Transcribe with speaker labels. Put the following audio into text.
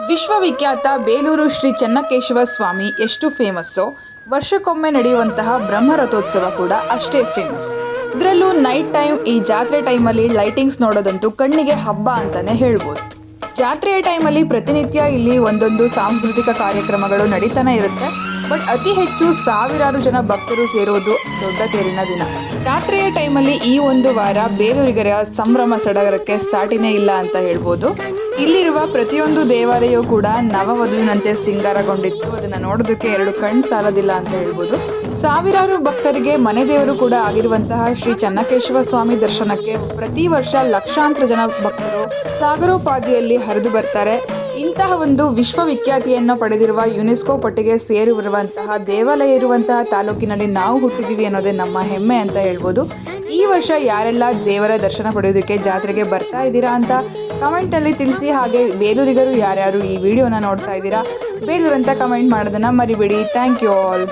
Speaker 1: ವಿಶ್ವವಿಖ್ಯಾತ ಬೇಲೂರು ಶ್ರೀ ಚೆನ್ನಕೇಶವ ಸ್ವಾಮಿ ಎಷ್ಟು ಫೇಮಸ್ಸೋ ವರ್ಷಕ್ಕೊಮ್ಮೆ ನಡೆಯುವಂತಹ ಬ್ರಹ್ಮರಥೋತ್ಸವ ಕೂಡ ಅಷ್ಟೇ ಫೇಮಸ್. ಇದರಲ್ಲೂ ನೈಟ್ ಟೈಮ್ ಈ ಜಾತ್ರೆ ಟೈಮಲ್ಲಿ ಲೈಟಿಂಗ್ಸ್ ನೋಡೋದಂತೂ ಕಣ್ಣಿಗೆ ಹಬ್ಬ ಅಂತಾನೆ ಹೇಳ್ಬೋದು. ಜಾತ್ರೆಯ ಟೈಮಲ್ಲಿ ಪ್ರತಿನಿತ್ಯ ಇಲ್ಲಿ ಒಂದೊಂದು ಸಾಂಸ್ಕೃತಿಕ ಕಾರ್ಯಕ್ರಮಗಳು ನಡೀತಾನೆ ಇರುತ್ತೆ. ಬಟ್ ಅತಿ ಹೆಚ್ಚು ಸಾವಿರಾರು ಜನ ಭಕ್ತರು ಸೇರೋದು ದೊಡ್ಡ ತೇರಿನ ದಿನ. ಜಾತ್ರೆಯ ಟೈಮಲ್ಲಿ ಈ ಒಂದು ವಾರ ಬೇಲೂರಿಗರ ಸಂಭ್ರಮ ಸಡಗರಕ್ಕೆ ಸಾಟಿನೇ ಇಲ್ಲ ಅಂತ ಹೇಳ್ಬೋದು. ಇಲ್ಲಿರುವ ಪ್ರತಿಯೊಂದು ದೇವಾಲಯವೂ ಕೂಡ ನವವಧುವಿನಂತೆ ಸಿಂಗಾರಗೊಂಡಿತ್ತು. ಅದನ್ನು ನೋಡೋದಕ್ಕೆ ಎರಡು ಕಣ್ಣು ಸಾಲದಿಲ್ಲ ಅಂತ ಹೇಳ್ಬೋದು. ಸಾವಿರಾರು ಭಕ್ತರಿಗೆ ಮನೆ ದೇವರು ಕೂಡ ಆಗಿರುವಂತಹ ಶ್ರೀ ಚೆನ್ನಕೇಶವ ಸ್ವಾಮಿ ದರ್ಶನಕ್ಕೆ ಪ್ರತಿ ವರ್ಷ ಲಕ್ಷಾಂತರ ಜನ ಭಕ್ತರು ಸಾಗರೋಪಾದಿಯಲ್ಲಿ ಹರಿದು ಬರ್ತಾರೆ. ಇಂತಹ ಒಂದು ವಿಶ್ವವಿಖ್ಯಾತಿಯನ್ನು ಪಡೆದಿರುವ ಯುನೆಸ್ಕೋ ಪಟ್ಟಿಗೆ ಸೇರಿರುವಂತಹ ದೇವಾಲಯ ಇರುವಂತಹ ತಾಲೂಕಿನಲ್ಲಿ ನಾವು ಹುಟ್ಟಿದ್ದೀವಿ ಅನ್ನೋದೇ ನಮ್ಮ ಹೆಮ್ಮೆ ಅಂತ ಹೇಳ್ಬೋದು. ಈ ವರ್ಷ ಯಾರೆಲ್ಲ ದೇವರ ದರ್ಶನ ಪಡೆಯೋದಕ್ಕೆ ಜಾತ್ರೆಗೆ ಬರ್ತಾ ಇದ್ದೀರಾ ಅಂತ ಕಮೆಂಟಲ್ಲಿ ತಿಳಿಸಿ. ಹಾಗೆ ಬೇಲೂರಿಗರು ಯಾರ್ಯಾರು ಈ ವಿಡಿಯೋನ ನೋಡ್ತಾ ಇದ್ದೀರಾ ಬೇಲೂರು ಅಂತ ಕಮೆಂಟ್ ಮಾಡೋದನ್ನು ಮರಿಬೇಡಿ. Thank you all.